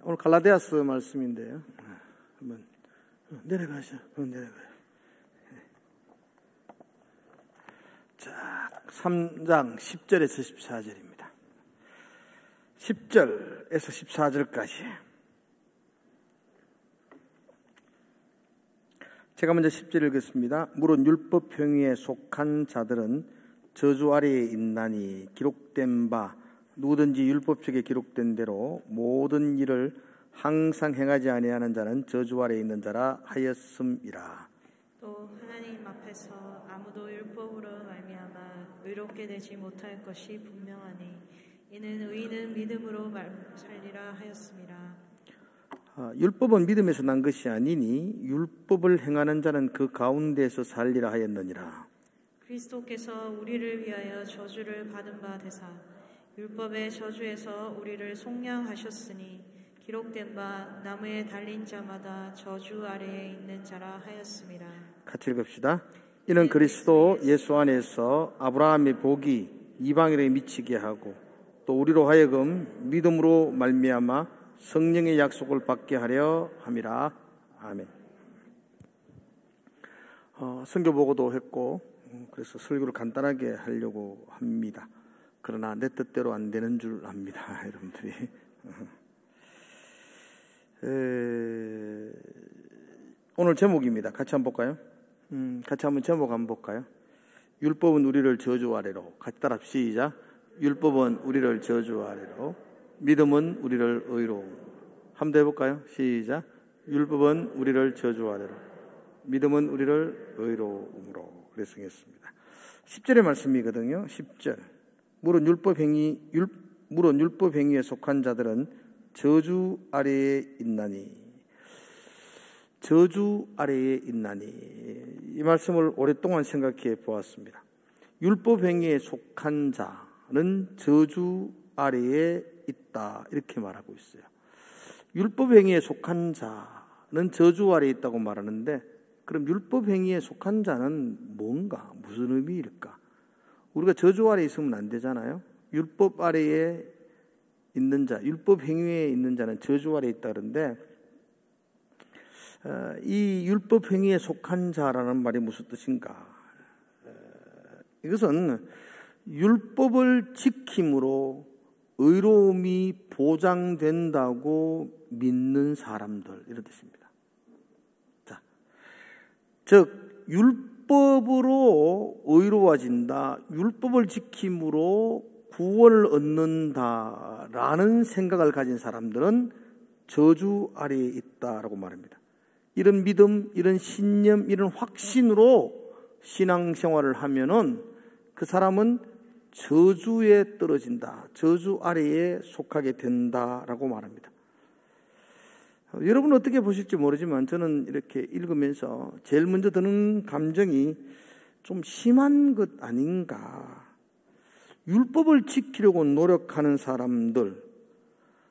오늘 갈라디아서 말씀인데요. 한번 내려가시죠. 내려가요. 자, 3장 10절에서 14절입니다. 10절에서 14절까지. 제가 먼저 10절 읽겠습니다. 물론 율법 행위에 속한 자들은 저주 아래에 있나니 기록된 바 누구든지 율법책에 기록된 대로 모든 일을 항상 행하지 아니하는 자는 저주 아래에 있는 자라 하였음이라. 또 하나님 앞에서 아무도 율법으로 말미암아 의롭게 되지 못할 것이 분명하니 이는 의인은 믿음으로 살리라 하였음이라. 율법은 믿음에서 난 것이 아니니 율법을 행하는 자는 그 가운데서 살리라 하였느니라. 그리스도께서 우리를 위하여 저주를 받은 바 되사 율법의 저주에서 우리를 속량하셨으니 기록된 바 나무에 달린 자마다 저주 아래에 있는 자라 하였음이라. 같이 읽읍시다. 이는 그리스도 예수 안에서 아브라함의 복이 이방인에게 미치게 하고 또 우리로 하여금 믿음으로 말미암아 성령의 약속을 받게 하려 함이라. 아멘. 선교 보고도 했고 그래서 설교를 간단하게 하려고 합니다. 그러나 내 뜻대로 안 되는 줄 압니다, 여러분들이. 오늘 제목입니다. 같이 한번 볼까요? 같이 한번 제목 한번 볼까요? 율법은 우리를 저주 아래로. 같이 따라 시작. 율법은 우리를 저주 아래로, 믿음은 우리를 의로. 한번 더 해볼까요? 시작. 율법은 우리를 저주 아래로, 믿음은 우리를 의로움으로. 그래서 쓰겠습니다. 10절의 말씀이거든요. 10절. 물론 율법 행위에 속한 자들은 저주 아래에 있나니. 저주 아래에 있나니. 이 말씀을 오랫동안 생각해 보았습니다. 율법 행위에 속한 자는 저주 아래에 있다, 이렇게 말하고 있어요. 율법 행위에 속한 자는 저주 아래에 있다고 말하는데, 그럼 율법 행위에 속한 자는 뭔가, 무슨 의미일까? 우리가 저주 아래에 있으면 안 되잖아요. 율법 아래에 있는 자, 율법 행위에 있는 자는 저주 아래에 있다 그러는데, 이 율법 행위에 속한 자라는 말이 무슨 뜻인가? 이것은 율법을 지킴으로 의로움이 보장된다고 믿는 사람들, 이런 뜻입니다. 자, 즉 율법으로 의로워진다, 율법을 지킴으로 구원을 얻는다라는 생각을 가진 사람들은 저주 아래에 있다라고 말합니다. 이런 믿음, 이런 신념, 이런 확신으로 신앙생활을 하면은 그 사람은 저주에 떨어진다, 저주 아래에 속하게 된다라고 말합니다. 여러분은 어떻게 보실지 모르지만 저는 이렇게 읽으면서 제일 먼저 드는 감정이 좀 심한 것 아닌가. 율법을 지키려고 노력하는 사람들,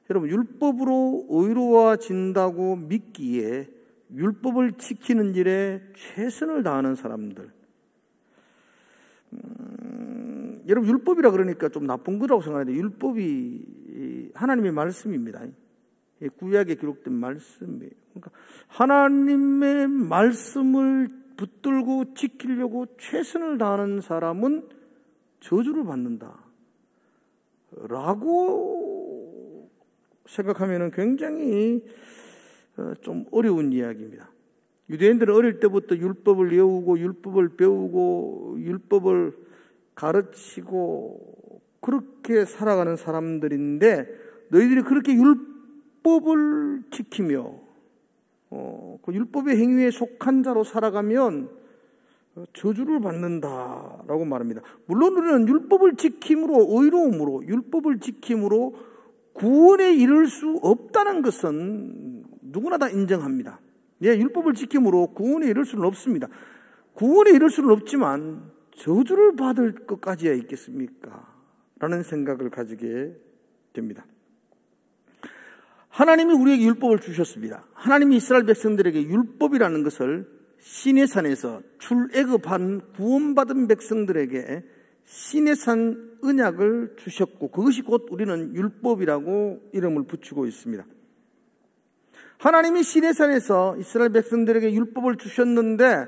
여러분 율법으로 의로워진다고 믿기에 율법을 지키는 일에 최선을 다하는 사람들. 여러분 율법이라 그러니까 좀 나쁜 거라고 생각하는데 율법이 하나님의 말씀입니다. 구약에 기록된 말씀이에요. 그러니까 하나님의 말씀을 붙들고 지키려고 최선을 다하는 사람은 저주를 받는다 라고 생각하면 굉장히 좀 어려운 이야기입니다. 유대인들은 어릴 때부터 율법을 외우고 율법을 배우고 율법을 가르치고 그렇게 살아가는 사람들인데, 너희들이 그렇게 율법을 지키며 그 율법의 행위에 속한 자로 살아가면 저주를 받는다라고 말합니다. 물론 우리는 율법을 지킴으로, 의로움으로, 율법을 지킴으로 구원에 이를 수 없다는 것은 누구나 다 인정합니다. 예, 율법을 지킴으로 구원에 이를 수는 없습니다. 구원에 이를 수는 없지만 저주를 받을 것까지야 있겠습니까? 라는 생각을 가지게 됩니다. 하나님이 우리에게 율법을 주셨습니다. 하나님이 이스라엘 백성들에게 율법이라는 것을 시내산에서 출애굽한 구원받은 백성들에게 시내산 언약을 주셨고, 그것이 곧 우리는 율법이라고 이름을 붙이고 있습니다. 하나님이 시내산에서 이스라엘 백성들에게 율법을 주셨는데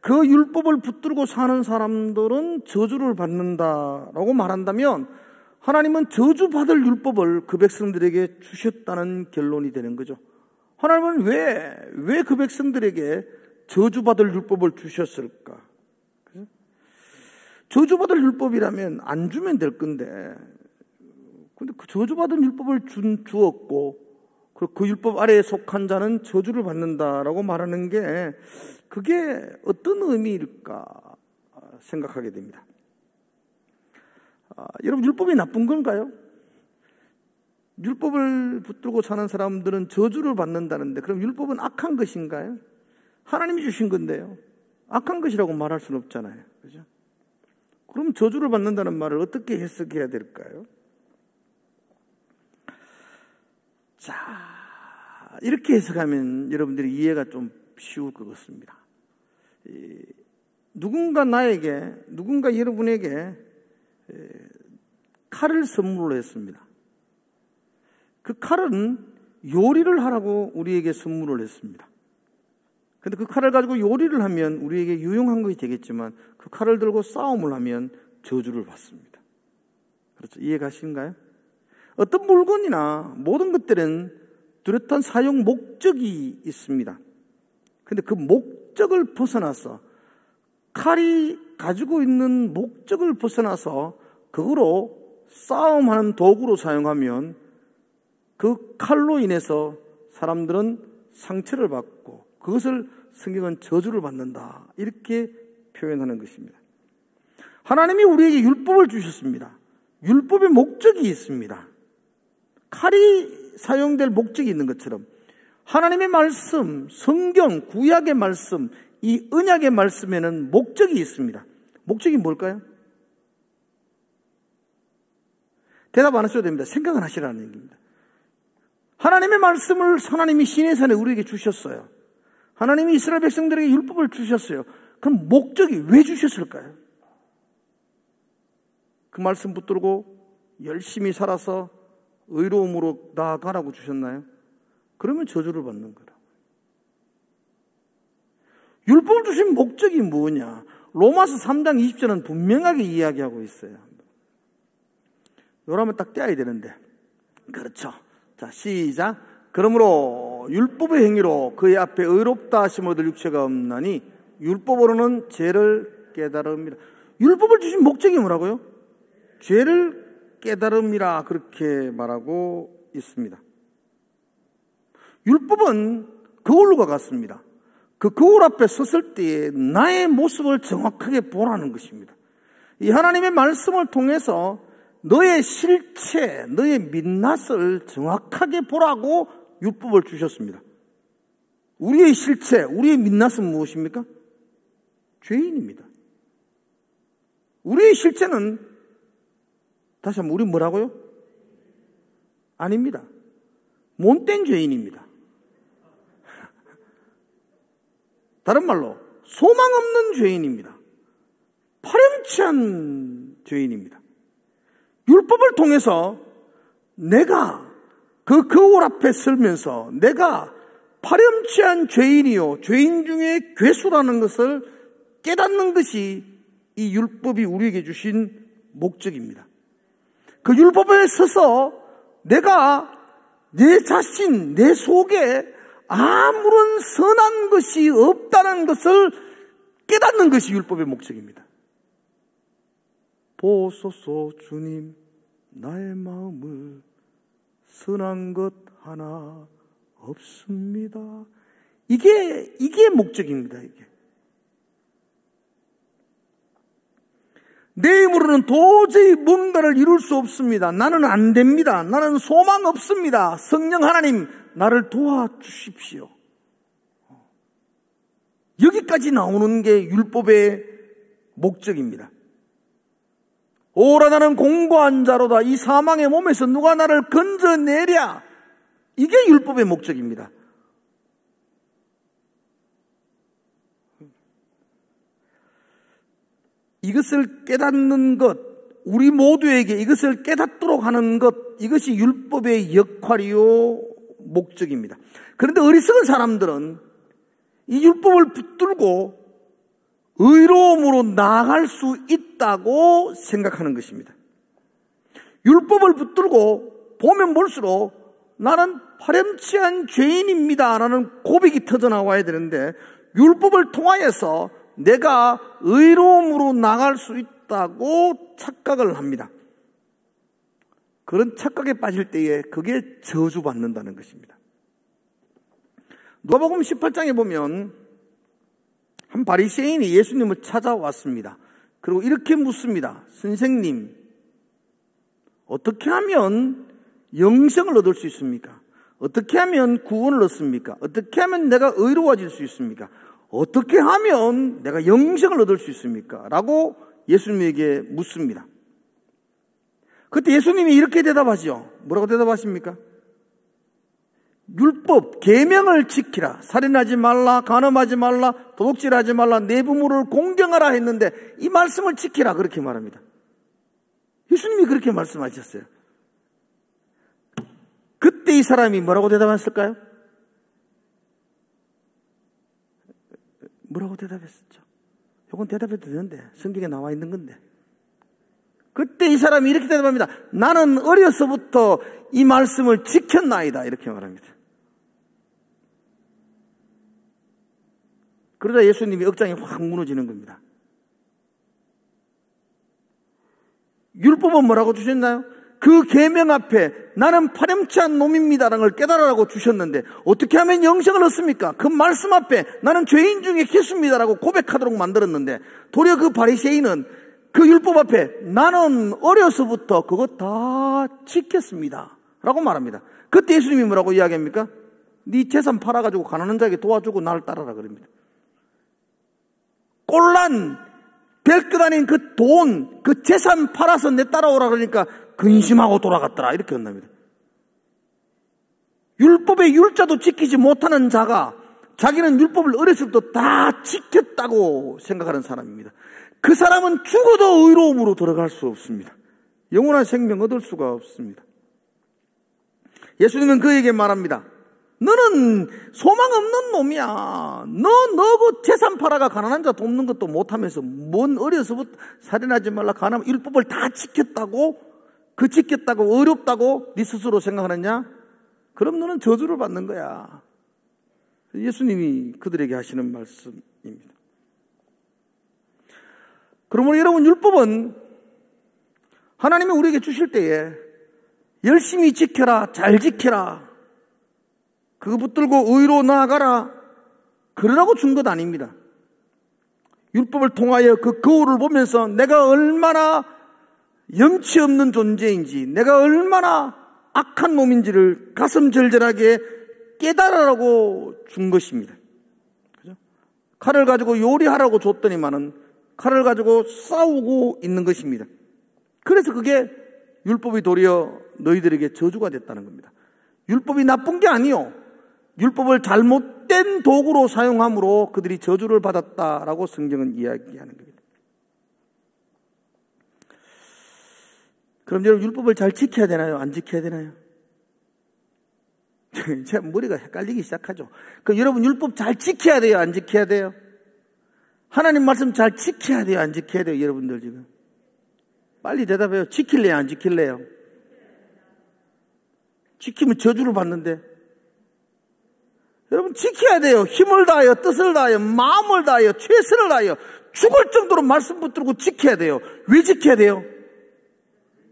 그 율법을 붙들고 사는 사람들은 저주를 받는다라고 말한다면 하나님은 저주받을 율법을 그 백성들에게 주셨다는 결론이 되는 거죠. 하나님은 왜 그 백성들에게 저주받을 율법을 주셨을까? 저주받을 율법이라면 안 주면 될 건데, 근데 그 저주받은 율법을 주었고, 그 율법 아래에 속한 자는 저주를 받는다라고 말하는 게 그게 어떤 의미일까 생각하게 됩니다. 여러분, 율법이 나쁜 건가요? 율법을 붙들고 사는 사람들은 저주를 받는다는데 그럼 율법은 악한 것인가요? 하나님이 주신 건데요. 악한 것이라고 말할 수는 없잖아요. 그죠? 그럼 저주를 받는다는 말을 어떻게 해석해야 될까요? 자, 이렇게 해석하면 여러분들이 이해가 좀 쉬울 것 같습니다. 누군가 여러분에게 칼을 선물로 했습니다. 그 칼은 요리를 하라고 우리에게 선물을 했습니다. 그런데 그 칼을 가지고 요리를 하면 우리에게 유용한 것이 되겠지만 그 칼을 들고 싸움을 하면 저주를 받습니다. 그렇죠? 이해가시는가요? 어떤 물건이나 모든 것들은 뚜렷한 사용 목적이 있습니다. 그런데 그 목적을 벗어나서 칼이 가지고 있는 목적을 벗어나서 그거로 싸움하는 도구로 사용하면 그 칼로 인해서 사람들은 상처를 받고 그것을 성경은 저주를 받는다 이렇게 표현하는 것입니다. 하나님이 우리에게 율법을 주셨습니다. 율법의 목적이 있습니다. 칼이 사용될 목적이 있는 것처럼 하나님의 말씀, 성경, 구약의 말씀, 이 언약의 말씀에는 목적이 있습니다. 목적이 뭘까요? 대답 안 하셔도 됩니다. 생각은 하시라는 얘기입니다. 하나님의 말씀을 하나님이 시내산에 우리에게 주셨어요. 하나님이 이스라엘 백성들에게 율법을 주셨어요. 그럼 목적이 왜 주셨을까요? 그 말씀 붙들고 열심히 살아서 의로움으로 나아가라고 주셨나요? 그러면 저주를 받는 거라. 율법을 주신 목적이 뭐냐? 로마서 3장 20절은 분명하게 이야기하고 있어요. 요라면 딱 떼야 되는데. 그렇죠. 자, 시작. 그러므로 율법의 행위로 그의 앞에 의롭다 하심 얻을 육체가 없나니 율법으로는 죄를 깨달음이라. 율법을 주신 목적이 뭐라고요? 죄를 깨달음이라 그렇게 말하고 있습니다. 율법은 거울과 같습니다. 그 거울 앞에 섰을 때에 나의 모습을 정확하게 보라는 것입니다. 이 하나님의 말씀을 통해서 너의 실체, 너의 민낯을 정확하게 보라고 율법을 주셨습니다. 우리의 실체, 우리의 민낯은 무엇입니까? 죄인입니다. 우리의 실체는 다시 한번 우리 뭐라고요? 아닙니다. 못된 죄인입니다. 다른 말로 소망 없는 죄인입니다. 파렴치한 죄인입니다. 율법을 통해서 내가 그 거울 앞에 서면서 내가 파렴치한 죄인이요 죄인 중에 괴수라는 것을 깨닫는 것이 이 율법이 우리에게 주신 목적입니다. 그 율법에 서서 내가 내 자신, 내 속에 아무런 선한 것이 없다는 것을 깨닫는 것이 율법의 목적입니다. 보소서 주님 나의 마음을 선한 것 하나 없습니다. 이게 목적입니다. 이게 내 힘으로는 도저히 뭔가를 이룰 수 없습니다. 나는 안 됩니다. 나는 소망 없습니다. 성령 하나님 나를 도와주십시오. 여기까지 나오는 게 율법의 목적입니다. 오라 나는 공고한 자로다. 이 사망의 몸에서 누가 나를 건져내랴. 이게 율법의 목적입니다. 이것을 깨닫는 것, 우리 모두에게 이것을 깨닫도록 하는 것, 이것이 율법의 역할이요 목적입니다. 그런데 어리석은 사람들은 이 율법을 붙들고 의로움으로 나아갈 수 있다고 생각하는 것입니다. 율법을 붙들고 보면 볼수록 나는 파렴치한 죄인입니다 라는 고백이 터져나와야 되는데, 율법을 통하여서 내가 의로움으로 나갈 수 있다고 착각을 합니다. 그런 착각에 빠질 때에 그게 저주받는다는 것입니다. 누가복음 18장에 보면 한 바리새인이 예수님을 찾아왔습니다. 그리고 이렇게 묻습니다. 선생님, 어떻게 하면 영생을 얻을 수 있습니까? 어떻게 하면 구원을 얻습니까? 어떻게 하면 내가 의로워질 수 있습니까? 어떻게 하면 내가 영생을 얻을 수 있습니까? 라고 예수님에게 묻습니다. 그때 예수님이 이렇게 대답하죠. 뭐라고 대답하십니까? 율법, 계명을 지키라. 살인하지 말라, 간음하지 말라, 도둑질하지 말라, 내 부모를 공경하라 했는데 이 말씀을 지키라, 그렇게 말합니다. 예수님이 그렇게 말씀하셨어요. 그때 이 사람이 뭐라고 대답했을까요? 뭐라고 대답했었죠? 이건 대답해도 되는데, 성경에 나와 있는 건데. 그때 이 사람이 이렇게 대답합니다. 나는 어려서부터 이 말씀을 지켰나이다, 이렇게 말합니다. 그러자 예수님이 억장이 확 무너지는 겁니다. 율법은 뭐라고 주셨나요? 그 계명 앞에 나는 파렴치한 놈입니다라는 걸 깨달으라고 주셨는데 어떻게 하면 영생을 얻습니까? 그 말씀 앞에 나는 죄인 중에 기수입니다라고 고백하도록 만들었는데, 도리어 그 바리새인은 그 율법 앞에 나는 어려서부터 그거 다 지켰습니다 라고 말합니다. 그때 예수님이 뭐라고 이야기합니까? 네 재산 팔아가지고 가난한 자에게 도와주고 나를 따라라 그럽니다. 꼴난 별것 아닌 그 돈, 그 재산 팔아서 내 따라오라 그러니까 근심하고 돌아갔더라, 이렇게 한답니다. 율법의 율자도 지키지 못하는 자가 자기는 율법을 어렸을 때 다 지켰다고 생각하는 사람입니다. 그 사람은 죽어도 의로움으로 들어갈 수 없습니다. 영원한 생명 얻을 수가 없습니다. 예수님은 그에게 말합니다. 너는 소망 없는 놈이야. 너 그 재산 팔아가 가난한 자 돕는 것도 못하면서 뭔 어려서부터 살인하지 말라, 간음, 율법을 다 지켰다고, 그 지켰다고 어렵다고 네 스스로 생각하느냐? 그럼 너는 저주를 받는 거야. 예수님이 그들에게 하시는 말씀입니다. 그러므로 여러분, 율법은 하나님이 우리에게 주실 때에 열심히 지켜라, 잘 지켜라, 그거 붙들고 의로 나아가라, 그러라고 준 것 아닙니다. 율법을 통하여 그 거울을 보면서 내가 얼마나 염치 없는 존재인지, 내가 얼마나 악한 놈인지를 가슴 절절하게 깨달으라고 준 것입니다. 그죠? 칼을 가지고 요리하라고 줬더니만은 칼을 가지고 싸우고 있는 것입니다. 그래서 그게 율법이 도리어 너희들에게 저주가 됐다는 겁니다. 율법이 나쁜 게 아니요, 율법을 잘못된 도구로 사용함으로 그들이 저주를 받았다라고 성경은 이야기하는 겁니다. 그럼 여러분, 율법을 잘 지켜야 되나요? 안 지켜야 되나요? 제 머리가 헷갈리기 시작하죠. 그럼 여러분, 율법 잘 지켜야 돼요? 안 지켜야 돼요? 하나님 말씀 잘 지켜야 돼요? 안 지켜야 돼요? 여러분들 지금 빨리 대답해요. 지킬래요? 안 지킬래요? 지키면 저주를 받는데. 여러분, 지켜야 돼요. 힘을 다하여, 뜻을 다하여, 마음을 다하여, 최선을 다하여 죽을 정도로 말씀 붙들고 지켜야 돼요. 왜 지켜야 돼요?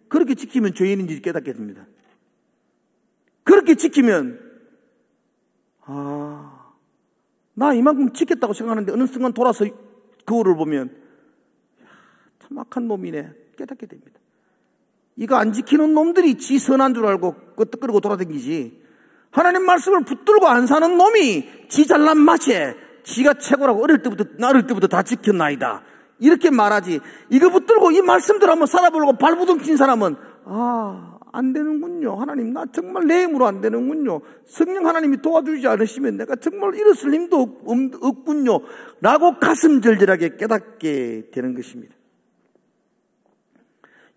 그렇게 지키면 죄인인지 깨닫게 됩니다. 그렇게 지키면 나 이만큼 지켰다고 생각하는데 어느 순간 돌아서 거울을 보면 참 악한 놈이네 깨닫게 됩니다. 이거 안 지키는 놈들이 지 선한 줄 알고 끄떡거리고 돌아다니지, 하나님 말씀을 붙들고 안 사는 놈이 지 잘난 맛에 지가 최고라고 어릴 때부터 다 지켰나이다 이렇게 말하지, 이거 붙들고 이 말씀들 한번 살아보려고 발부둥 친 사람은 안 되는군요. 하나님, 나 정말 내 힘으로 안 되는군요. 성령 하나님이 도와주지 않으시면 내가 정말 일어설 힘도 없군요 라고 가슴 절절하게 깨닫게 되는 것입니다.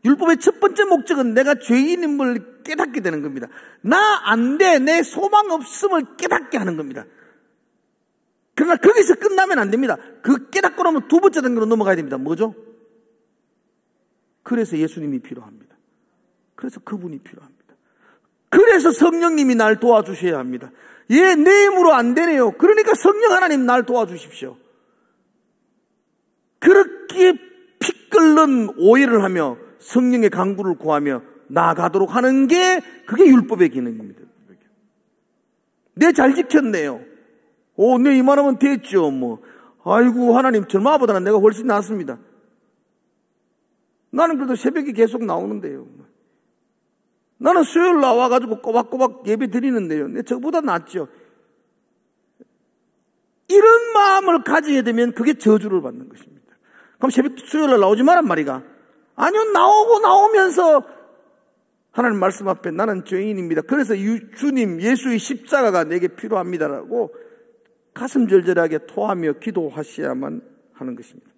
율법의 첫 번째 목적은 내가 죄인임을 깨닫게 되는 겁니다. 나 안 돼, 내 소망 없음을 깨닫게 하는 겁니다. 그러나 거기서 끝나면 안 됩니다. 그 깨닫고 나면 두 번째 단계로 넘어가야 됩니다. 뭐죠? 그래서 예수님이 필요합니다. 그래서 그분이 필요합니다. 그래서 성령님이 날 도와주셔야 합니다. 내 힘으로 안 되네요. 그러니까 성령 하나님 날 도와주십시오. 그렇게 피 끓는 오해를 하며 성령의 강구를 구하며 나아가도록 하는 게 그게 율법의 기능입니다. 내 잘 지켰네요. 내 이만하면 됐죠. 아이고 하나님 절마보다는 내가 훨씬 낫습니다. 나는 그래도 새벽에 계속 나오는데요. 나는 수요일 나와가지고 꼬박꼬박 예배 드리는데요. 내 저보다 낫죠. 이런 마음을 가져야 되면 그게 저주를 받는 것입니다. 그럼 수요일날 나오지 말란 말이가? 아니요, 나오면서 하나님 말씀 앞에 나는 죄인입니다. 그래서 주님 예수의 십자가가 내게 필요합니다라고 가슴 절절하게 토하며 기도하셔야만 하는 것입니다.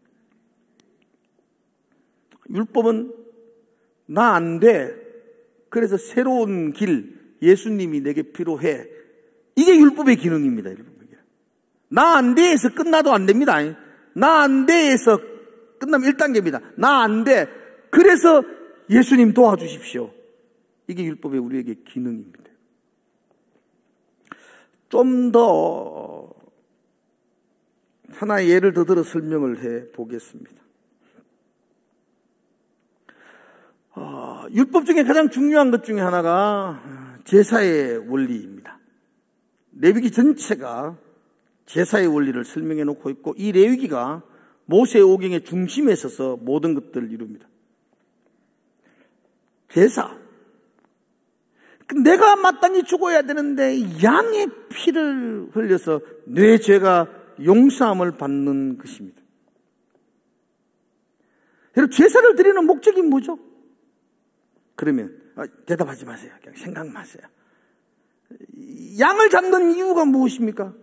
율법은 나 안 돼. 그래서 새로운 길, 예수님이 내게 필요해. 이게 율법의 기능입니다. 나 안 돼에서 끝나도 안 됩니다. 나 안 돼에서 끝나면 1단계입니다. 나 안 돼. 그래서 예수님 도와주십시오. 이게 율법의 우리에게 기능입니다. 좀 더 하나의 예를 더 들어 설명을 해 보겠습니다. 율법 중에 가장 중요한 것 중에 하나가 제사의 원리입니다. 레위기 전체가 제사의 원리를 설명해 놓고 있고 이 레위기가 모세의 오경의 중심에 서서 모든 것들을 이룹니다. 제사. 내가 마땅히 죽어야 되는데 양의 피를 흘려서 내 죄가 용서함을 받는 것입니다. 여러분 제사를 드리는 목적이 뭐죠? 그러면 대답하지 마세요. 그냥 생각만 하세요. 양을 잡는 이유가 무엇입니까?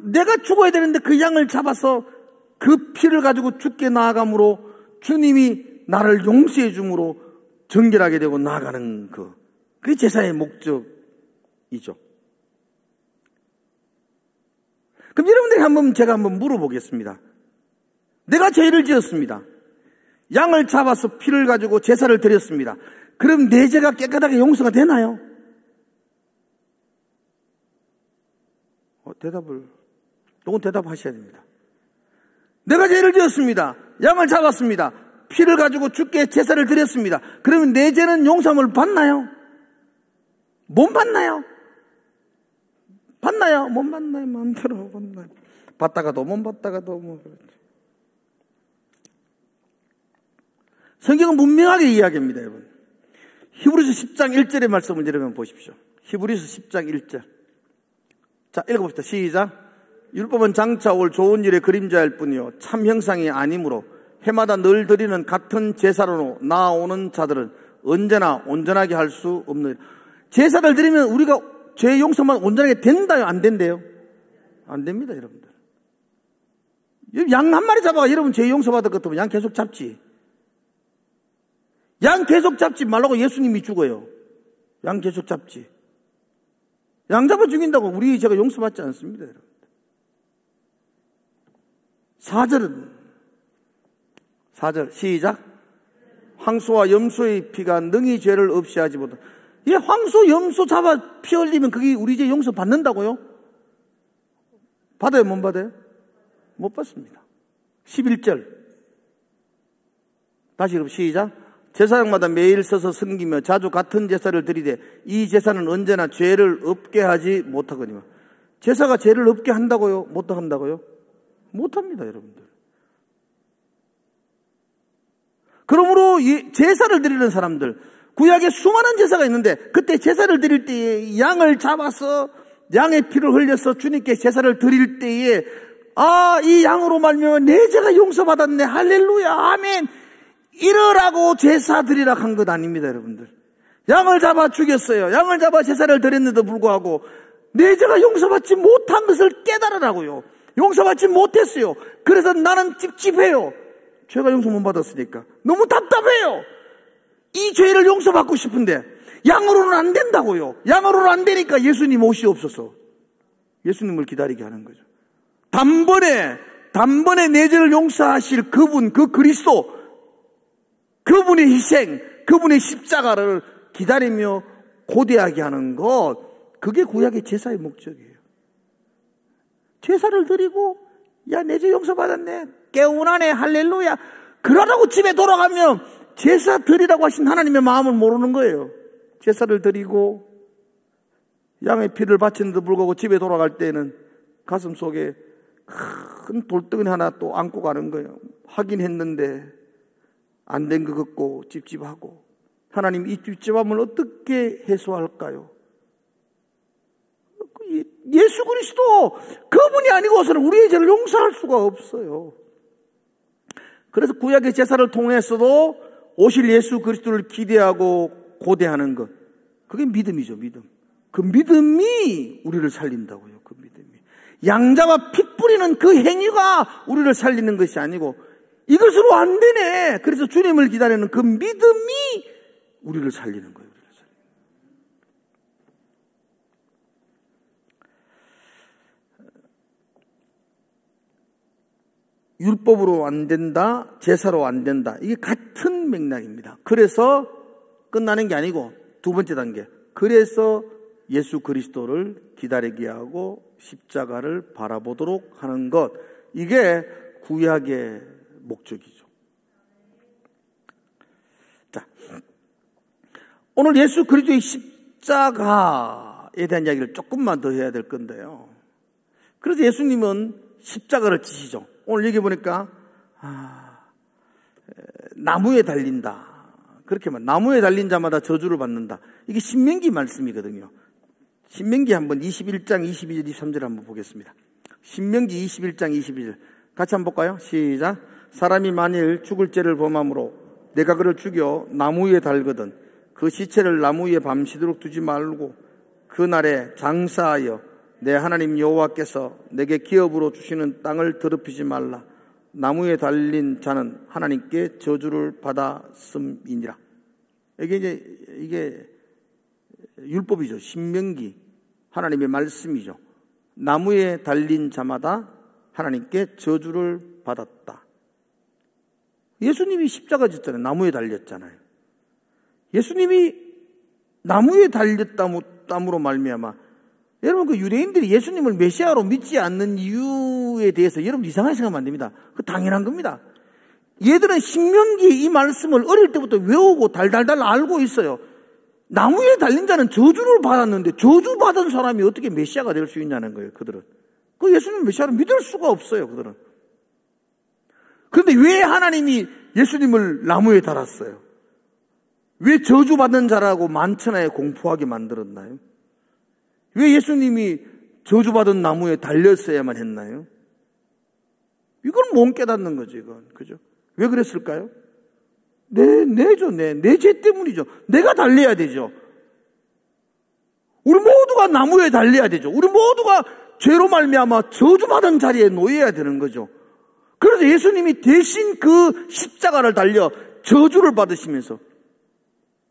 내가 죽어야 되는데 그 양을 잡아서 그 피를 가지고 죽게 나아감으로 주님이 나를 용서해 줌으로 정결하게 되고 나아가는 그게 제사의 목적이죠. 그럼 여러분들이 제가 한번 물어보겠습니다. 내가 죄를 지었습니다. 양을 잡아서 피를 가지고 제사를 드렸습니다. 그럼 내 죄가 깨끗하게 용서가 되나요? 이건 대답하셔야 됩니다. 내가 죄를 지었습니다. 양을 잡았습니다. 피를 가지고 주께 제사를 드렸습니다. 그러면 내 죄는 용서함을 받나요? 못 받나요? 받나요? 못 받나요? 마음대로 받나요? 받다가도 못 받다가도 그렇죠. 성경은 분명하게 이야기합니다, 여러분. 히브리서 10장 1절의 말씀을 여러분 보십시오. 히브리서 10장 1절. 자, 읽어봅시다. 시작. 율법은 장차 올 좋은 일의 그림자일 뿐이요 참 형상이 아니므로 해마다 늘 드리는 같은 제사로 나아오는 자들은 언제나 온전하게 할 수 없는. 제사를 드리면 우리가 죄 용서만 온전하게 된다요? 안 된대요? 안 됩니다, 여러분들. 양 한 마리 잡아가 여러분 죄 용서받을 것 같으면 양 계속 잡지. 양 계속 잡지 말라고 예수님이 죽어요. 양 계속 잡지. 양 잡아 죽인다고 우리 죄가 용서받지 않습니다, 여러분. 4절 시작. 황소와 염소의 피가 능히 죄를 없이 하지 못한. 황소, 염소 잡아 피 흘리면 그게 우리 죄 용서 받는다고요? 받아요, 못 받아요? 못 받습니다. 11절 다시 여러분 시작. 제사장마다 매일 서서 섬기며 자주 같은 제사를 드리되 이 제사는 언제나 죄를 없게 하지 못하거니와. 제사가 죄를 없게 한다고요? 못한다고요? 못합니다, 여러분들. 그러므로 이 제사를 드리는 사람들, 구약에 수많은 제사가 있는데 그때 제사를 드릴 때에 양을 잡아서 양의 피를 흘려서 주님께 제사를 드릴 때에 이 양으로 말미암아 내 죄가 용서받았네, 할렐루야, 아멘, 이러라고 제사 드리라 한 것 아닙니다, 여러분들. 양을 잡아 죽였어요. 양을 잡아 제사를 드렸는데도 불구하고 내 죄가 용서받지 못한 것을 깨달으라고요. 용서받지 못했어요. 그래서 나는 찝찝해요. 죄가 용서 못 받았으니까. 너무 답답해요. 이 죄를 용서받고 싶은데 양으로는 안 된다고요. 양으로는 안 되니까 예수님 오시옵소서. 예수님을 기다리게 하는 거죠. 단번에 내 죄를 용서하실 그분, 그 그리스도, 그분의 희생, 그분의 십자가를 기다리며 고대하게 하는 것, 그게 구약의 제사의 목적이에요. 제사를 드리고, 야, 내 죄 용서받았네, 개운하네, 할렐루야, 그러라고 집에 돌아가면 제사 드리라고 하신 하나님의 마음을 모르는 거예요. 제사를 드리고 양의 피를 바치는데도 불구하고 집에 돌아갈 때는 가슴 속에 큰 돌덩이 하나 또 안고 가는 거예요. 하긴 했는데 안 된 것 같고 찝찝하고. 하나님, 이 찝찝함을 어떻게 해소할까요? 예수 그리스도 그분이 아니고서는 우리의 죄를 용서할 수가 없어요. 그래서 구약의 제사를 통해서도 오실 예수 그리스도를 기대하고 고대하는 것, 그게 믿음이죠. 믿음. 그 믿음이 우리를 살린다고요. 그 믿음이. 양자와 피 뿌리는 그 행위가 우리를 살리는 것이 아니고, 이것으로 안 되네, 그래서 주님을 기다리는 그 믿음이 우리를 살리는 거예요. 율법으로 안 된다, 제사로 안 된다, 이게 같은 맥락입니다. 그래서 끝나는 게 아니고 두 번째 단계, 그래서 예수 그리스도를 기다리게 하고 십자가를 바라보도록 하는 것, 이게 구약의 목적이죠. 자, 오늘 예수 그리스도의 십자가에 대한 이야기를 조금만 더 해야 될 건데요. 그래서 예수님은 십자가를 지시죠. 오늘 여기 보니까 나무에 달린다, 그렇게 말, 나무에 달린 자마다 저주를 받는다. 이게 신명기 말씀이거든요. 신명기 한번 21장 22절 23절 한번 보겠습니다. 신명기 21장 22절 같이 한번 볼까요? 시작. 사람이 만일 죽을 죄를 범함으로 내가 그를 죽여 나무 위에 달거든 그 시체를 나무 위에 밤새도록 두지 말고 그날에 장사하여 내 하나님 여호와께서 내게 기업으로 주시는 땅을 더럽히지 말라. 나무에 달린 자는 하나님께 저주를 받았음이니라. 이게 율법이죠. 신명기, 하나님의 말씀이죠. 나무에 달린 자마다 하나님께 저주를 받았다. 예수님이 십자가 졌잖아요. 나무에 달렸잖아요. 예수님이 나무에 달렸다므로 말미암아, 여러분, 그 유대인들이 예수님을 메시아로 믿지 않는 이유에 대해서 여러분 이상하게 생각하면 안 됩니다. 그 당연한 겁니다. 얘들은 신명기 이 말씀을 어릴 때부터 외우고 달달달 알고 있어요. 나무에 달린 자는 저주를 받았는데 저주받은 사람이 어떻게 메시아가 될 수 있냐는 거예요. 그들은. 그 예수님 메시아를 믿을 수가 없어요. 그들은. 그런데 왜 하나님이 예수님을 나무에 달았어요? 왜 저주받는 자라고 만천하에 공포하게 만들었나요? 왜 예수님이 저주받은 나무에 달렸어야만 했나요? 이건 못 깨닫는 거죠, 이건. 그죠? 왜 그랬을까요? 내 죄 때문이죠. 내가 달려야 되죠. 우리 모두가 나무에 달려야 되죠. 우리 모두가 죄로 말미암아 저주받은 자리에 놓여야 되는 거죠. 그래서 예수님이 대신 그 십자가를 달려 저주를 받으시면서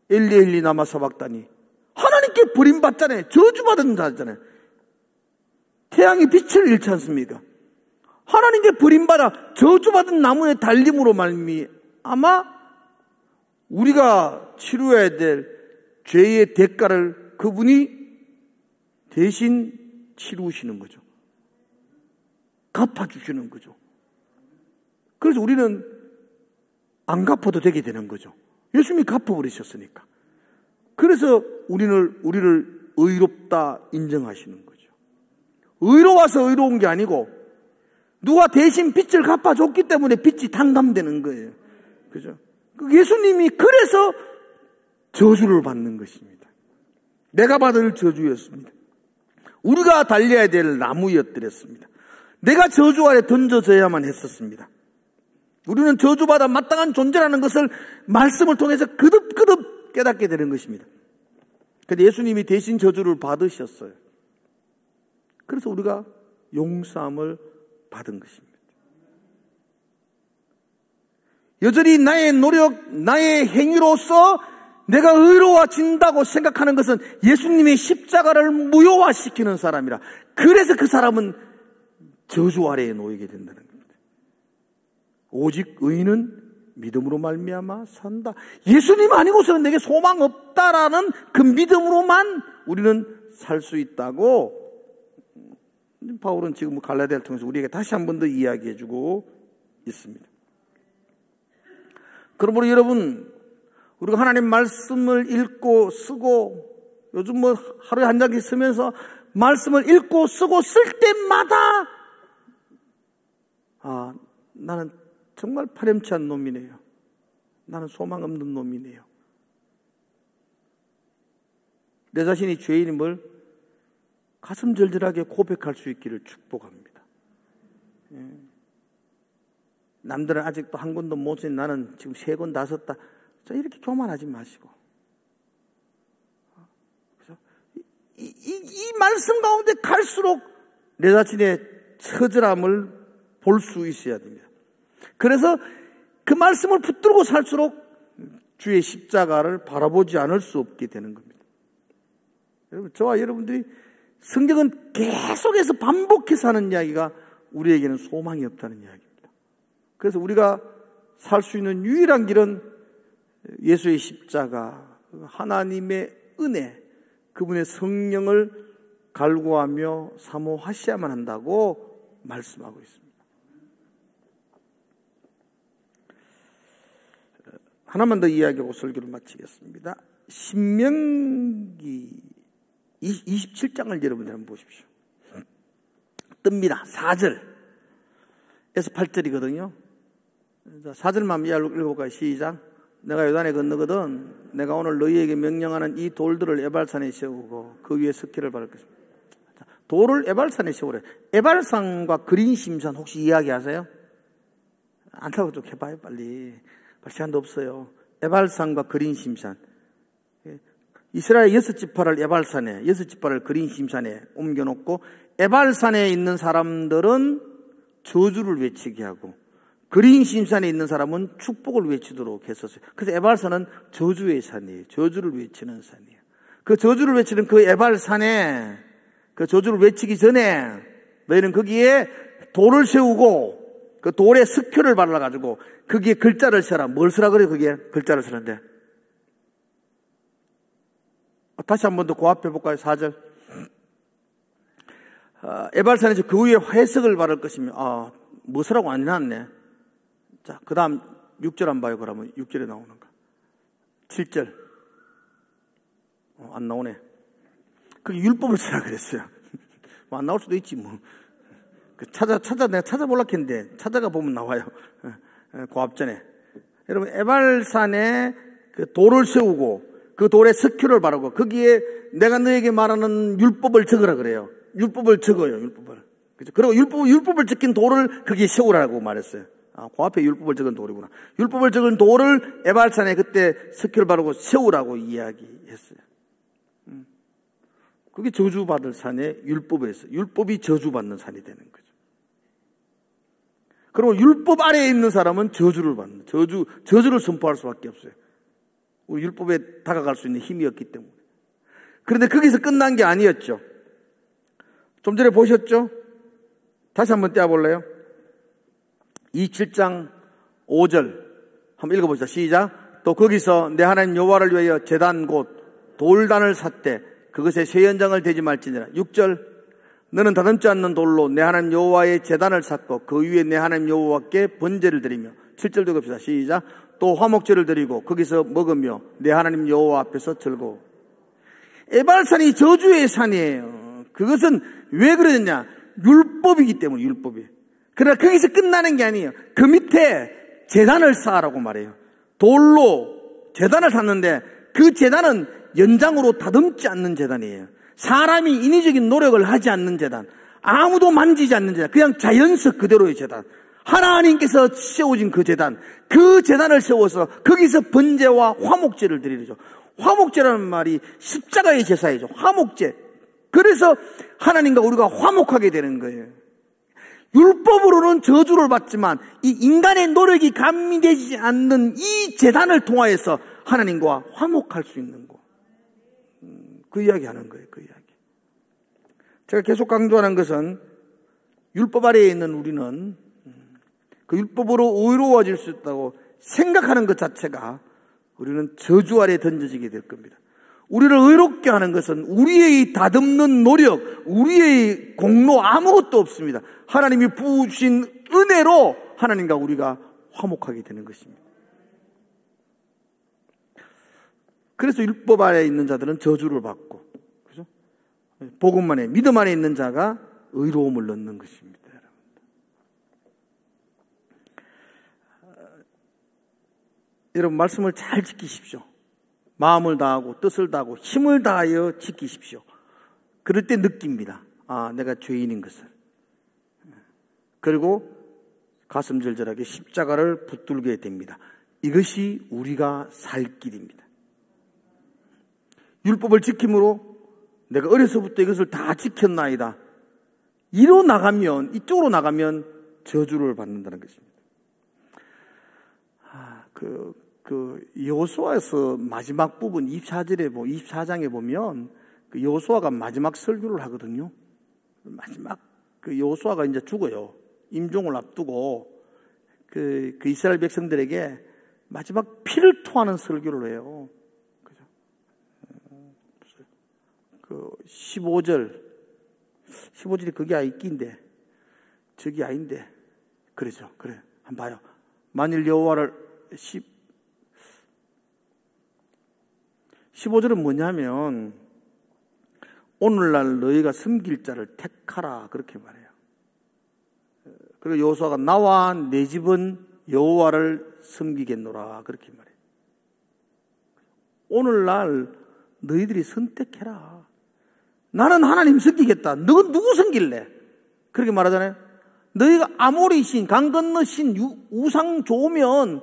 엘리 엘리 라마 사박다니, 하나님께 버림받잖아요. 저주받은 자잖아요. 태양이 빛을 잃지 않습니까? 하나님께 버림받아 저주받은 나무에 달림으로 말미암아 우리가 치료해야 될 죄의 대가를 그분이 대신 치루시는 거죠. 갚아주시는 거죠. 그래서 우리는 안 갚아도 되게 되는 거죠. 예수님이 갚아버리셨으니까. 그래서 우리를 의롭다 인정하시는 거죠. 의로워서 의로운 게 아니고 누가 대신 빚을 갚아줬기 때문에 빚이 탕감되는 거예요. 그죠? 예수님이 그래서 저주를 받는 것입니다. 내가 받을 저주였습니다. 우리가 달려야 될 나무였더랬습니다. 내가 저주 아래 던져져야만 했었습니다. 우리는 저주받아 마땅한 존재라는 것을 말씀을 통해서 거듭거듭 깨닫게 되는 것입니다. 그런데 예수님이 대신 저주를 받으셨어요. 그래서 우리가 용서함을 받은 것입니다. 여전히 나의 노력, 나의 행위로서 내가 의로워진다고 생각하는 것은 예수님의 십자가를 무효화시키는 사람이라. 그래서 그 사람은 저주 아래에 놓이게 된다는 겁니다. 오직 의인은 믿음으로 말미암아 산다. 예수님 아니고서는 내게 소망 없다라는 그 믿음으로만 우리는 살 수 있다고 바울은 지금 갈라디아를 통해서 우리에게 다시 한 번 더 이야기해 주고 있습니다. 그러므로 여러분, 우리가 하나님 말씀을 읽고 쓰고, 요즘 뭐 하루에 한 장씩 쓰면서 말씀을 읽고 쓰고 쓸 때마다 나는 정말 파렴치한 놈이네요. 나는 소망 없는 놈이네요. 내 자신이 죄인임을 가슴 절절하게 고백할 수 있기를 축복합니다. 남들은 아직도 한 권도 못 쓴 나는 지금 3권 다 썼다. 자, 이렇게 교만하지 마시고. 그래서 이 말씀 가운데 갈수록 내 자신의 처절함을 볼 수 있어야 됩니다. 그래서 그 말씀을 붙들고 살수록 주의 십자가를 바라보지 않을 수 없게 되는 겁니다. 여러분, 저와 여러분들이 성경은 계속해서 반복해서 하는 이야기가 우리에게는 소망이 없다는 이야기입니다. 그래서 우리가 살 수 있는 유일한 길은 예수의 십자가, 하나님의 은혜, 그분의 성령을 갈구하며 사모하셔야만 한다고 말씀하고 있습니다. 하나만 더 이야기하고 설교를 마치겠습니다. 신명기 27장을 여러분들 한번 보십시오. 뜹니다. 4절에서 8절이거든요. 4절만 읽어볼까요? 시작. 내가 요단에 건너거든 내가 오늘 너희에게 명령하는 이 돌들을 에발산에 세우고 그 위에 석회를 바를 것입니다. 돌을 에발산에 세우래. 에발산과 그린심산 혹시 이야기하세요? 안타고 좀 해봐요 빨리. 시간도 없어요. 에발산과 그린심산. 이스라엘 6지파를 에발산에, 6지파를 그린심산에 옮겨놓고 에발산에 있는 사람들은 저주를 외치게 하고 그린심산에 있는 사람은 축복을 외치도록 했었어요. 그래서 에발산은 저주의 산이에요. 저주를 외치는 산이에요. 그 저주를 외치는 그 에발산에 그 저주를 외치기 전에 너희는 거기에 돌을 세우고 그 돌에 석회를 발라가지고 거기에 글자를 써라. 뭘 쓰라 그래요? 거기에 글자를 쓰는데. 다시 한 번 더 고합해 볼까요? 4절. 에발산에서 그 위에 회석을 바를 것이며, 뭐 쓰라고 안 해놨네. 자, 그 다음 6절 안 봐요. 그러면 6절에 나오는가? 7절. 안 나오네. 그 율법을 쓰라 그랬어요. 뭐 안 나올 수도 있지, 뭐. 내가 찾아보려고 했는데, 찾아가 보면 나와요. 고합전에. 여러분, 에발산에 그 돌을 세우고, 그 돌에 석회를 바르고, 거기에 내가 너에게 말하는 율법을 적으라 그래요. 율법을 적어요, 율법을. 그죠? 그리고 율법을 적힌 돌을 거기에 세우라고 말했어요. 그 앞에 율법을 적은 돌이구나. 율법을 적은 돌을 에발산에 그때 석회를 바르고 세우라고 이야기했어요. 그게 저주받을 산의 율법에서, 율법이 저주받는 산이 되는 거죠. 그리고 율법 아래에 있는 사람은 저주를 받는, 저주를 선포할 수밖에 없어요. 우리 율법에 다가갈 수 있는 힘이 없기 때문에. 그런데 거기서 끝난 게 아니었죠. 좀 전에 보셨죠? 다시 한번 떼어볼래요? 27장 5절 한번 읽어보시다. 시작. 또 거기서 내 하나님 여호와를 위하여 제단 곧 돌단을 샀되 그것에 새 연장을 대지 말지니라. 6절. 너는 다듬지 않는 돌로 내 하나님 여호와의 제단을 샀고 그 위에 내 하나님 여호와께 번제를 드리며. 7절도 봅시다. 시작. 또 화목제를 드리고 거기서 먹으며 내 하나님 여호와 앞에서 즐거워. 에발산이 저주의 산이에요. 그것은 왜 그러느냐? 율법이기 때문에. 율법이. 그러나 거기서 끝나는 게 아니에요. 그 밑에 제단을 쌓으라고 말해요. 돌로 제단을 샀는데 그 제단은 연장으로 다듬지 않는 제단이에요. 사람이 인위적인 노력을 하지 않는 제단, 아무도 만지지 않는 제단, 그냥 자연석 그대로의 제단, 하나님께서 세워진 그 제단, 그 제단을 세워서 거기서 번제와 화목제를 드리죠. 화목제라는 말이 십자가의 제사이죠. 화목제. 그래서 하나님과 우리가 화목하게 되는 거예요. 율법으로는 저주를 받지만 이 인간의 노력이 감미되지 않는 이 제단을 통하여서 하나님과 화목할 수 있는 거. 그 이야기 하는 거예요. 그 이야기. 제가 계속 강조하는 것은 율법 아래에 있는 우리는 그 율법으로 의로워질 수 있다고 생각하는 것 자체가 우리는 저주 아래에 던져지게 될 겁니다. 우리를 의롭게 하는 것은 우리의 다듬는 노력, 우리의 공로 아무것도 없습니다. 하나님이 부으신 은혜로 하나님과 우리가 화목하게 되는 것입니다. 그래서 율법 아래에 있는 자들은 저주를 받고, 그죠? 복음 안에, 믿음 안에 있는 자가 의로움을 얻는 것입니다. 여러분, 말씀을 잘 지키십시오. 마음을 다하고 뜻을 다하고 힘을 다하여 지키십시오. 그럴 때 느낍니다. 아, 내가 죄인인 것을. 그리고 가슴 절절하게 십자가를 붙들게 됩니다. 이것이 우리가 살 길입니다. 율법을 지킴으로 내가 어려서부터 이것을 다 지켰나이다. 이쪽으로 나가면 저주를 받는다는 것입니다. 여호수아에서 마지막 부분 24장에 보면 그 여호수아가 마지막 설교를 하거든요. 마지막 그 여호수아가 이제 죽어요. 임종을 앞두고 그 이스라엘 백성들에게 마지막 피를 토하는 설교를 해요. 그죠? 그 15절이 그게 아이끼인데 저기 아닌데 그러죠. 그래, 한번 봐요. 만일 여호와를 15절은 뭐냐면 오늘날 너희가 섬길 자를 택하라 그렇게 말해요. 그리고 여호수아가 나와 내 집은 여호와를 섬기겠노라 그렇게 말해요. 오늘날 너희들이 선택해라. 나는 하나님 섬기겠다. 너는 누구 섬길래? 그렇게 말하잖아요. 너희가 아모리 신, 강 건너 신, 우상 좋으면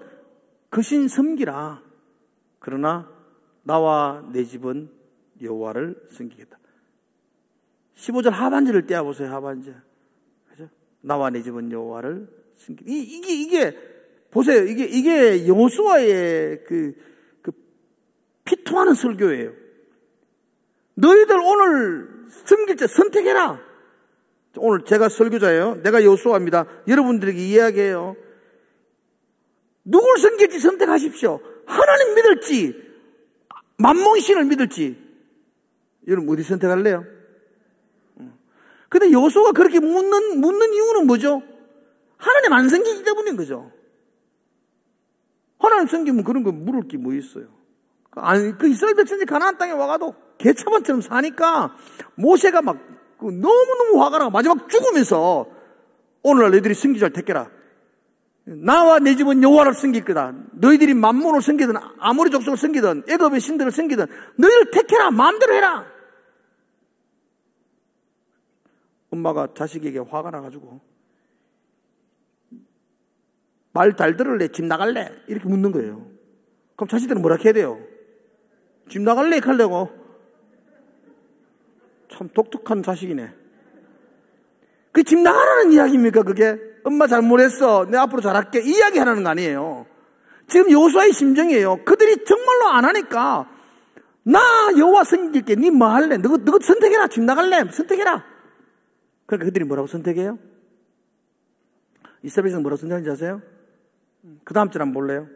그 신 섬기라. 그러나 나와 내 집은 여호와를 섬기겠다. 15절 하반절을 떼어보세요. 하반절. 그죠? 나와 내 집은 여호와를 섬기겠다. 이게 보세요. 이게 여호수아의 그 피토하는 설교예요. 너희들 오늘 섬길 자 선택해라. 오늘 제가 설교자예요. 내가 여호수아입니다. 여러분들에게 이야기해요. 누굴 섬길지 선택하십시오. 하나님 믿을지 만몬신을 믿을지. 여러분 어디 선택할래요? 근데 여호수아가 그렇게 묻는 이유는 뭐죠? 하나님 안 섬기기 때문인 거죠. 하나님 섬기면 그런 거 물을 게 뭐 있어요? 그 이스라엘 백성들이 가나안 땅에 와가도 개차반처럼 사니까 모세가 막 너무너무 화가 나고 마지막 죽으면서 오늘날 너희들이 섬기자를 택해라. 나와 내 집은 여호와를 섬길 거다. 너희들이 만몬을 섬기든 아모리 족속을 섬기든 애굽의 신들을 섬기든 너희를 택해라. 마음대로 해라. 엄마가 자식에게 화가 나가지고 말 잘 들을래? 집 나갈래? 이렇게 묻는 거예요. 그럼 자식들은 뭐라 해야 돼요? 집 나갈래? 이렇게 하려고. 참 독특한 자식이네. 그 집 나가라는 이야기입니까 그게? 엄마 잘못했어. 내 앞으로 잘할게. 이 이야기 하라는 거 아니에요. 지금 여호수아의 심정이에요. 그들이 정말로 안 하니까 나 여호와 섬길게. 니 뭐 할래? 너 선택해라. 집 나갈래? 선택해라. 그러니까 그들이 뭐라고 선택해요? 이스라엘에서 뭐라고 선택하는지 아세요? 그 다음 절 한번 볼래요?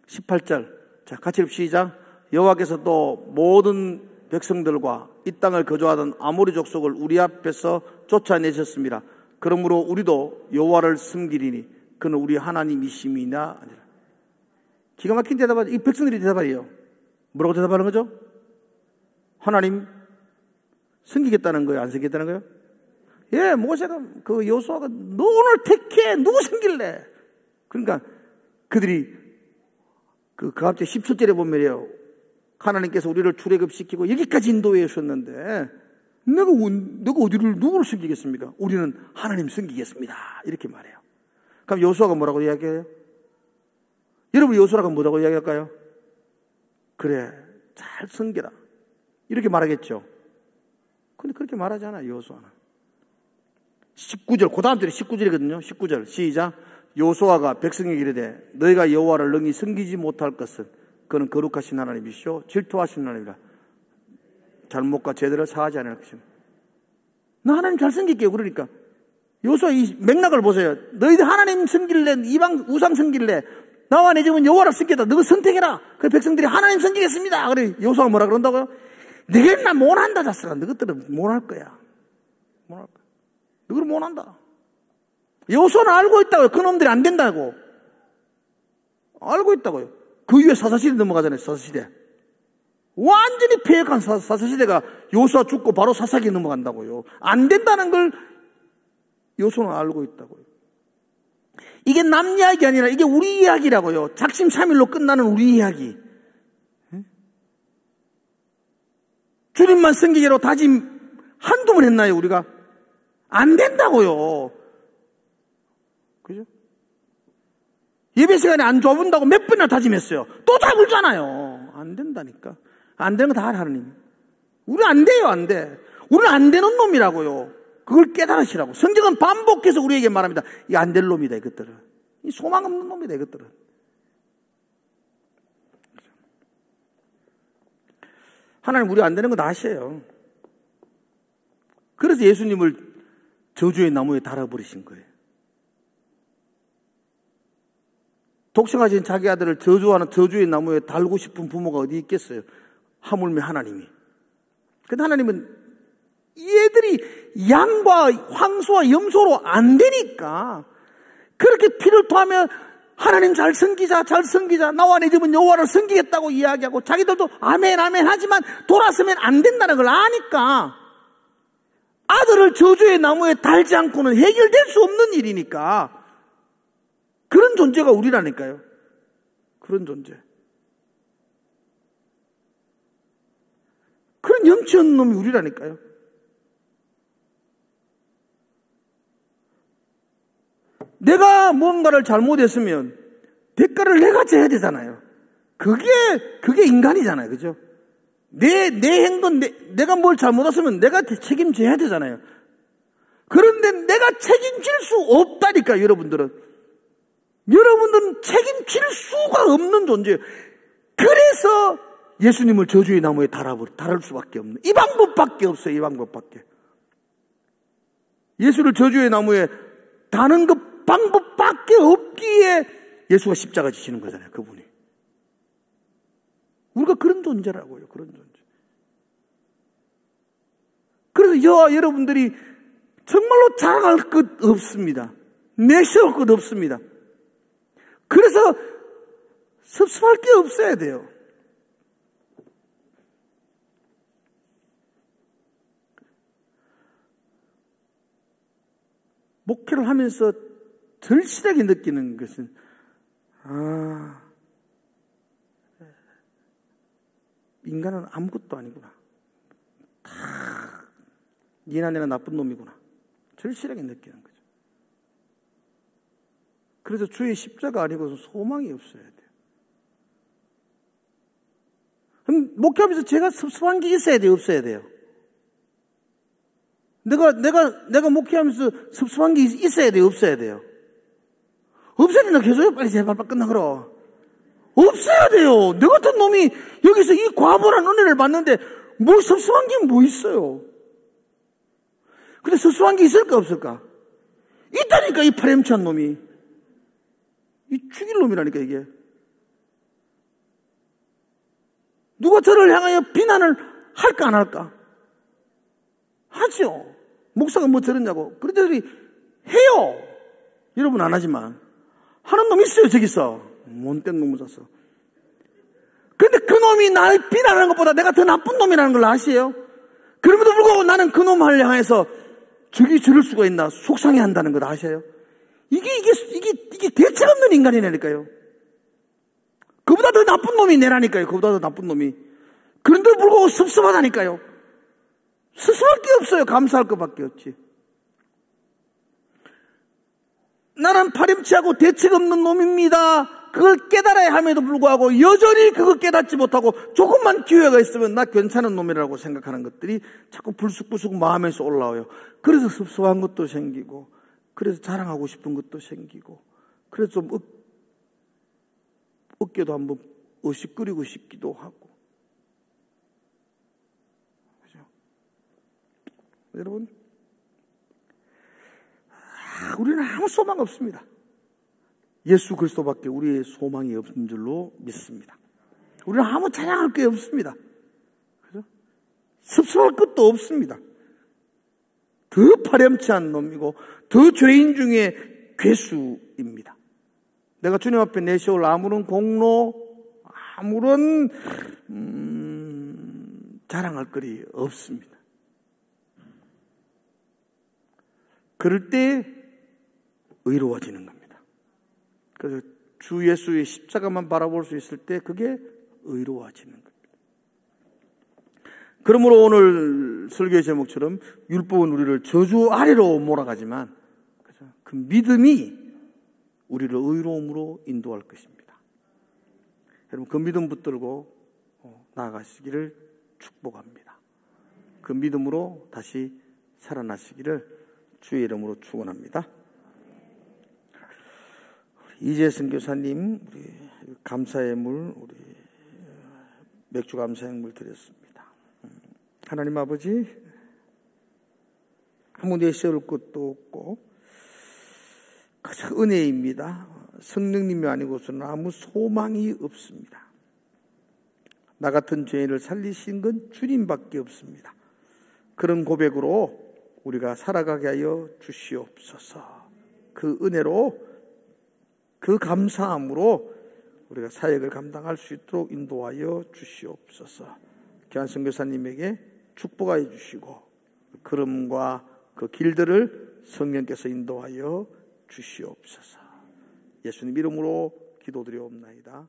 18절. 자, 같이 시작. 여호와께서 또 모든 백성들과 이 땅을 거주하던 아모리 족속을 우리 앞에서 쫓아내셨습니다. 그러므로 우리도 여호와를 섬기리니 그는 우리 하나님이심이나 아니라. 기가 막힌 대답을 이 백성들이 대답해요. 뭐라고 대답하는 거죠? 하나님 섬기겠다는 거예요? 안 섬기겠다는 거예요? 예, 모세가 그 여호수아가 너 오늘 택해 누구 섬길래? 그러니까 그들이 그 갑자기 17절에 보면요, 하나님께서 우리를 출애굽시키고 여기까지 인도해 주셨는데 내가 누구를 섬기겠습니까? 우리는 하나님 섬기겠습니다. 이렇게 말해요. 그럼 여호수아가 뭐라고 이야기해요? 여러분 여호수아가 뭐라고 이야기할까요? 그래, 잘 섬겨라. 이렇게 말하겠죠. 근데 그렇게 말하지 않아요, 여호수아는. 19절, 그 다음 절이 19절이거든요. 19절 시작. 여호수아가 백성에게 이르되 너희가 여호와를 능히 섬기지 못할 것은 그는 거룩하신 하나님이시오 질투하신 하나님이라 잘못과 죄들을 사하지 않을 것입니다. 나 하나님 잘 섬길게요. 그러니까 여호수아 이 맥락을 보세요. 너희들 하나님 섬길래 이방 우상 섬길래 나와 내 집은 여호와를 섬기겠다. 너희 선택해라. 그래 백성들이 하나님 섬기겠습니다. 그래 여호수아가 뭐라 그런다고요? 너희는 나 못한다 자스가. 너희들은 못할 거야. 못할 거야. 너희는 못한다. 여호수아는 알고 있다고요. 그놈들이 안 된다고. 알고 있다고요. 그 위에 사사시대 넘어가잖아요. 사사시대. 완전히 폐역한 사사시대가 여호수아 죽고 바로 사사기에 넘어간다고요. 안 된다는 걸 여호수아는 알고 있다고요. 이게 남 이야기 아니라 이게 우리 이야기라고요. 작심삼일로 끝나는 우리 이야기. 주님만 섬기기로 다짐 한두 번 했나요 우리가? 안 된다고요. 그죠? 예배 시간에 안 잡은다고 몇 번이나 다짐했어요. 또 잡을잖아요. 안 된다니까. 안 되는 거 다 하나님. 우리 안 돼요, 안 돼. 우리는 안 되는 놈이라고요. 그걸 깨달으시라고. 성경은 반복해서 우리에게 말합니다. 이 안 될 놈이다, 이것들은. 이 소망 없는 놈이다, 이것들은. 하나님 우리 안 되는 거 다 아셔요. 그래서 예수님을 저주의 나무에 달아버리신 거예요. 독생하신 자기 아들을 저주하는 저주의 나무에 달고 싶은 부모가 어디 있겠어요? 하물며 하나님이. 근데 하나님은 얘들이 양과 황소와 염소로 안 되니까 그렇게 피를 토하며 하나님 잘 섬기자 잘 섬기자 나와 내 집은 여호와를 섬기겠다고 이야기하고 자기들도 아멘 아멘 하지만 돌아서면 안 된다는 걸 아니까 아들을 저주의 나무에 달지 않고는 해결될 수 없는 일이니까 그런 존재가 우리라니까요. 그런 존재. 그런 염치 없는 놈이 우리라니까요. 내가 뭔가를 잘못했으면 대가를 내가 져야 되잖아요. 그게 인간이잖아요. 그죠? 내 행동, 내가 뭘 잘못했으면 내가 책임져야 되잖아요. 그런데 내가 책임질 수 없다니까, 여러분들은. 여러분들은 책임질 수가 없는 존재예요. 그래서 예수님을 저주의 나무에 달을 수밖에 없는. 이 방법밖에 없어요. 이 방법밖에. 예수를 저주의 나무에 다는 그 방법밖에 없기에 예수가 십자가 지시는 거잖아요. 그분이. 우리가 그런 존재라고요. 그런 존재. 그래서 저와 여러분들이 정말로 자랑할 것 없습니다. 내세울 것 없습니다. 그래서 섭섭할 게 없어야 돼요. 목회를 하면서 절실하게 느끼는 것은 인간은 아무것도 아니구나. 다 니나 내나 나쁜 놈이구나. 절실하게 느끼는 거죠. 그래서 주의 십자가 아니고서 소망이 없어야 돼요. 그럼 목회하면서 제가 섭섭한 게 있어야 돼요? 없어야 돼요? 내가 목회하면서 섭섭한 게 있어야 돼요? 없어야 돼요? 없어야 된다 계속해요. 빨리 제발 끝나거라. 없어야 돼요. 내 같은 놈이 여기서 이 과분한 은혜를 받는데 뭐 섭섭한 게 뭐 있어요? 근데 섭섭한 게 있을까 없을까? 있다니까. 이 파렴치한 놈이. 이 죽일 놈이라니까 이게. 누가 저를 향하여 비난을 할까 안 할까? 하죠. 목사가 뭐 저러냐고. 그런데 해요. 여러분 안 하지만 하는 놈 있어요. 저기서 못된 놈 묻었어. 그런데 그 놈이 날 비난하는 것보다 내가 더 나쁜 놈이라는 걸 아시에요? 그럼에도 불구하고 나는 그 놈을 향해서 저기 저럴 수가 있나 속상해 한다는 걸 아셔요? 이게 대책 없는 인간이라니까요. 그보다 더 나쁜 놈이 내라니까요. 그보다 더 나쁜 놈이. 그런데도 불구하고 섭섭하다니까요. 섭섭할 게 없어요. 감사할 것밖에 없지. 나는 파렴치하고 대책 없는 놈입니다 그걸 깨달아야 함에도 불구하고 여전히 그걸 깨닫지 못하고 조금만 기회가 있으면 나 괜찮은 놈이라고 생각하는 것들이 자꾸 불쑥불쑥 마음에서 올라와요. 그래서 섭섭한 것도 생기고, 그래서 자랑하고 싶은 것도 생기고, 그래서 좀 어깨도 한번 어식거리고 싶기도 하고. 그죠? 여러분, 우리는 아무 소망 없습니다. 예수 그리스도밖에 우리의 소망이 없는 줄로 믿습니다. 우리는 아무 자랑할 게 없습니다. 그죠? 섭섭할 것도 없습니다. 더 파렴치한 놈이고 더 죄인 중에 괴수입니다. 내가 주님 앞에 내세울 아무런 공로, 아무런 자랑할 거리 없습니다. 그럴 때 의로워지는 겁니다. 그래서 주 예수의 십자가만 바라볼 수 있을 때 그게 의로워지는 겁니다. 그러므로 오늘 설교의 제목처럼 율법은 우리를 저주 아래로 몰아가지만 그 믿음이 우리를 의로움으로 인도할 것입니다. 여러분, 그 믿음 붙들고 나아가시기를 축복합니다. 그 믿음으로 다시 살아나시기를 주의 이름으로 축원합니다. 이재승 교사님, 우리 감사의 물, 우리 맥주 감사의 물 드렸습니다. 하나님 아버지, 아무 내세울 것도 없고 그저 은혜입니다. 성령님이 아니고서는 아무 소망이 없습니다. 나 같은 죄인을 살리신 건 주님밖에 없습니다. 그런 고백으로 우리가 살아가게 하여 주시옵소서. 그 은혜로, 그 감사함으로 우리가 사역을 감당할 수 있도록 인도하여 주시옵소서. 귀한 선교사님에게 축복하여 주시고 그 걸음과 그 길들을 성령께서 인도하여 주시옵소서. 예수님 이름으로 기도드리옵나이다.